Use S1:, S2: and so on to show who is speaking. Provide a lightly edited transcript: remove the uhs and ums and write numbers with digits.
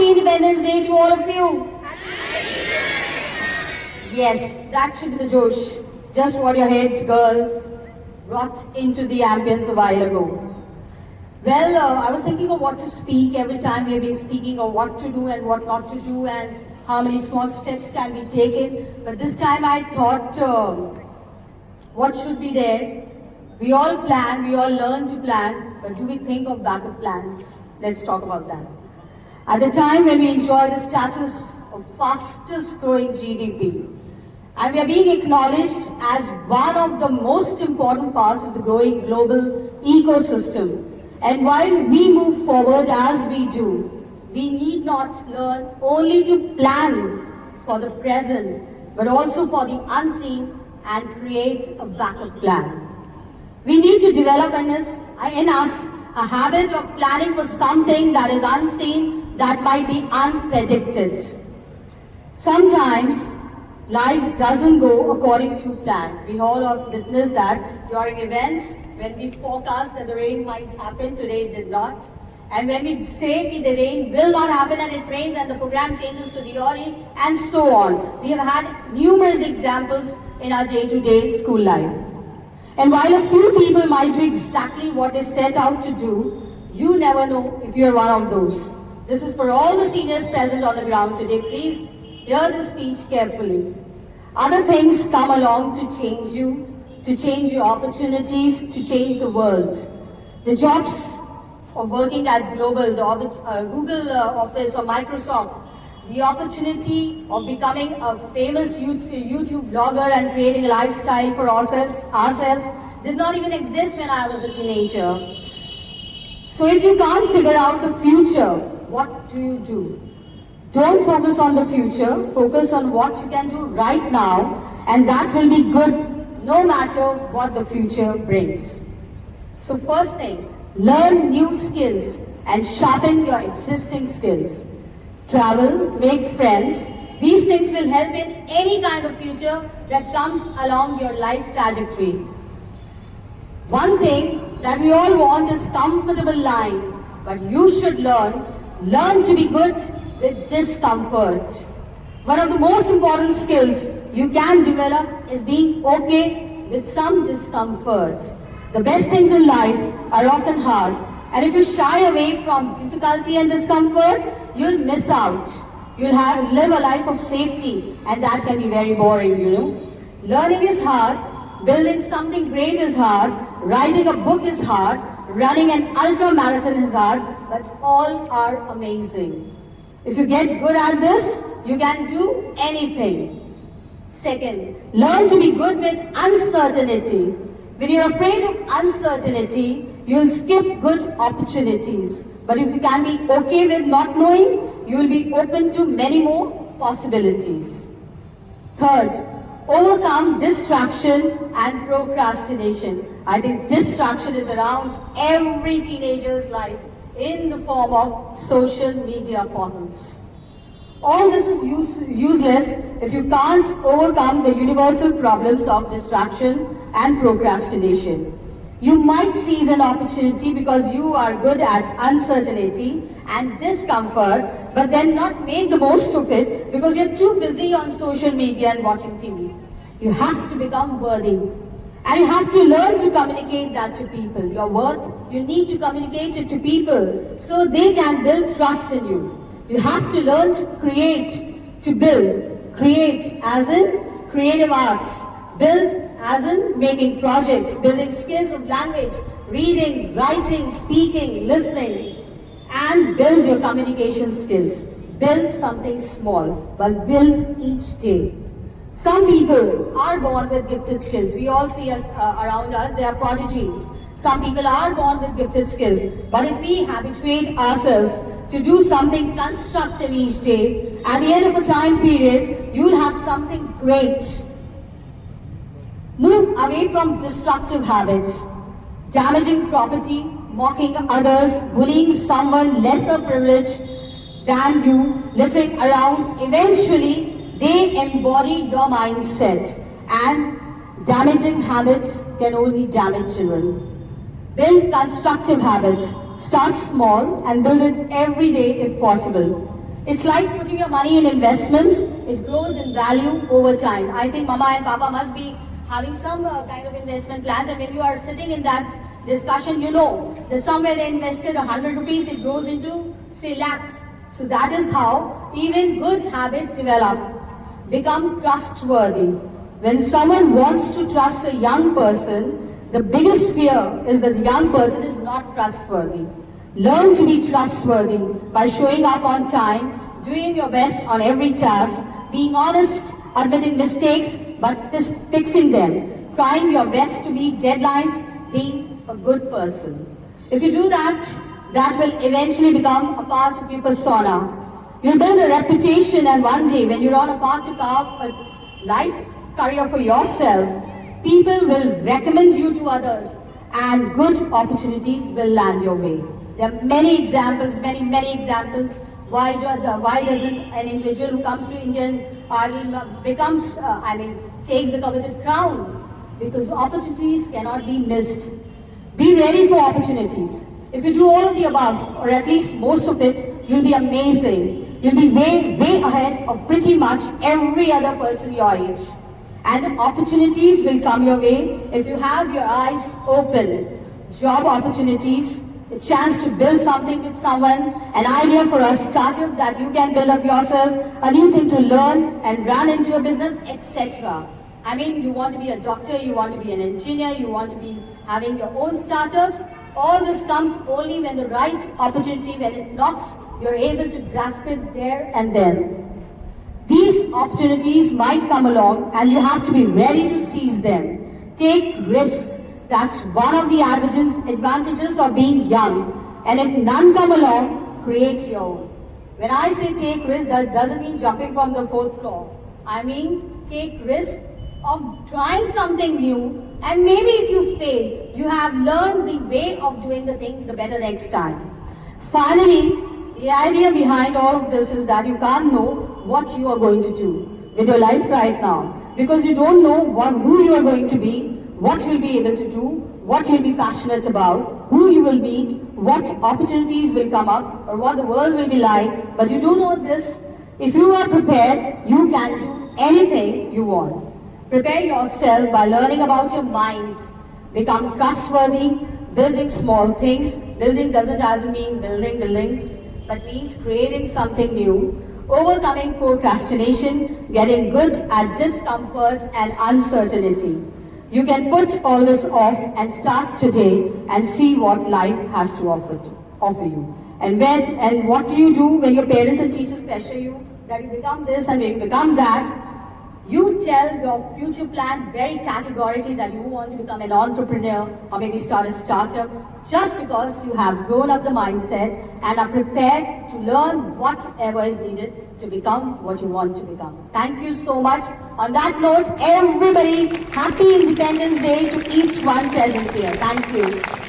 S1: Happy Independence Day to all of you. Yes, that should be the Josh. Just what your head girl brought into the ambience a while ago. Well, I was thinking of what to speak every time we have been speaking of what to do and what not to do and how many small steps can be taken. But this time I thought, what should be there? We all plan, we all learn to plan, but do we think of backup plans? Let's talk about that. At the time when we enjoy the status of fastest growing GDP, and we are being acknowledged as one of the most important parts of the growing global ecosystem. And while we move forward as we do, we need not learn only to plan for the present, but also for the unseen and create a backup plan. We need to develop in us a habit of planning for something that is unseen, that might be unpredicted. Sometimes life doesn't go according to plan. We all have witnessed that during events when we forecast that the rain might happen, today it did not. And when we say that the rain will not happen and it rains and the program changes to the Ori and so on. We have had numerous examples in our day-to-day school life. And while a few people might do exactly what they set out to do, you never know if you're one of those. This is for all the seniors present on the ground today. Please hear this speech carefully. Other things come along to change you, to change your opportunities, to change the world. The jobs of working at Global, the Google office or Microsoft, the opportunity of becoming a famous YouTube blogger and creating a lifestyle for ourselves did not even exist when I was a teenager. So if you can't figure out the future, what do? Don't focus on the future, focus on what you can do right now, and that will be good no matter what the future brings. So first thing, learn new skills and sharpen your existing skills. Travel, make friends. These things will help in any kind of future that comes along your life trajectory. One thing that we all want is comfortable lying, but you should learn to be good with discomfort. One of the most important skills you can develop is being okay with some discomfort. The best things in life are often hard, and if you shy away from difficulty and discomfort, you'll miss out. You'll live a life of safety, and that can be very boring, you know. Learning is hard, building something great is hard, writing a book is hard, running an ultra marathon is hard, but all are amazing. If you get good at this, you can do anything. Second, learn to be good with uncertainty. When you're afraid of uncertainty, you'll skip good opportunities. But if you can be okay with not knowing, you will be open to many more possibilities. Third, overcome distraction and procrastination. I think distraction is around every teenager's life in the form of social media portals. All this is useless if you can't overcome the universal problems of distraction and procrastination. You might seize an opportunity because you are good at uncertainty and discomfort, but then not make the most of it because you're too busy on social media and watching TV. You have to become worthy. And you have to learn to communicate that to people. Your worth, you need to communicate it to people so they can build trust in you. You have to learn to create, to build. Create as in creative arts. Build as in making projects, building skills of language, reading, writing, speaking, listening. And build your communication skills. Build something small, but build each day. Some people are born with gifted skills. We all see us around us, they are prodigies. Some people are born with gifted skills. But if we habituate ourselves to do something constructive each day, at the end of a time period, you'll have something great. Move away from destructive habits, damaging property, mocking others, bullying someone lesser privileged than you, littering around. Eventually, they embody your mindset, and damaging habits can only damage children. Build constructive habits. Start small and build it every day if possible. It's like putting your money in investments. It grows in value over time. I think Mama and Papa must be having some kind of investment plans, and when you are sitting in that discussion, you know that somewhere they invested 100 rupees, it grows into, say, lakhs. So that is how even good habits develop. Become trustworthy. When someone wants to trust a young person, the biggest fear is that the young person is not trustworthy. Learn to be trustworthy by showing up on time, doing your best on every task, being honest, admitting mistakes, but fixing them, trying your best to meet deadlines, being a good person. If you do that, that will eventually become a part of your persona. You'll build a reputation, and one day when you're on a path to carve a life career for yourself, people will recommend you to others and good opportunities will land your way. There are many examples, many examples. Why doesn't an individual who comes to Indian Army takes the coveted crown? Because opportunities cannot be missed. Be ready for opportunities. If you do all of the above, or at least most of it, you'll be amazing. You'll be way ahead of pretty much every other person your age. And opportunities will come your way if you have your eyes open. Job opportunities, a chance to build something with someone, an idea for a startup that you can build up yourself, a new thing to learn and run into a business, etc. I mean, you want to be a doctor, you want to be an engineer, you want to be having your own startups. All this comes only when the right opportunity, when it knocks, you're able to grasp it there and then. These opportunities might come along and you have to be ready to seize them. Take risks. That's one of the advantages of being young. And if none come along, create your own. When I say take risks, that doesn't mean jumping from the 4th floor. I mean take risk of trying something new, and maybe if you fail, you have learned the way of doing the thing the better next time. Finally, the idea behind all of this is that you can't know what you are going to do with your life right now, because you don't know who you are going to be, what you'll be able to do, what you'll be passionate about, who you will meet, what opportunities will come up, or what the world will be like. But you do know this: if you are prepared, you can do anything you want. Prepare yourself by learning about your mind. Become trustworthy, building small things. Building doesn't mean building buildings, but means creating something new. Overcoming procrastination, getting good at discomfort and uncertainty. You can put all this off and start today and see what life has to offer you. And what do you do when your parents and teachers pressure you that you become this and you become that? You tell your future plan very categorically that you want to become an entrepreneur or maybe start a startup, just because you have grown up the mindset and are prepared to learn whatever is needed to become what you want to become. Thank you so much. On that note, everybody, happy Independence Day to each one present here. Thank you.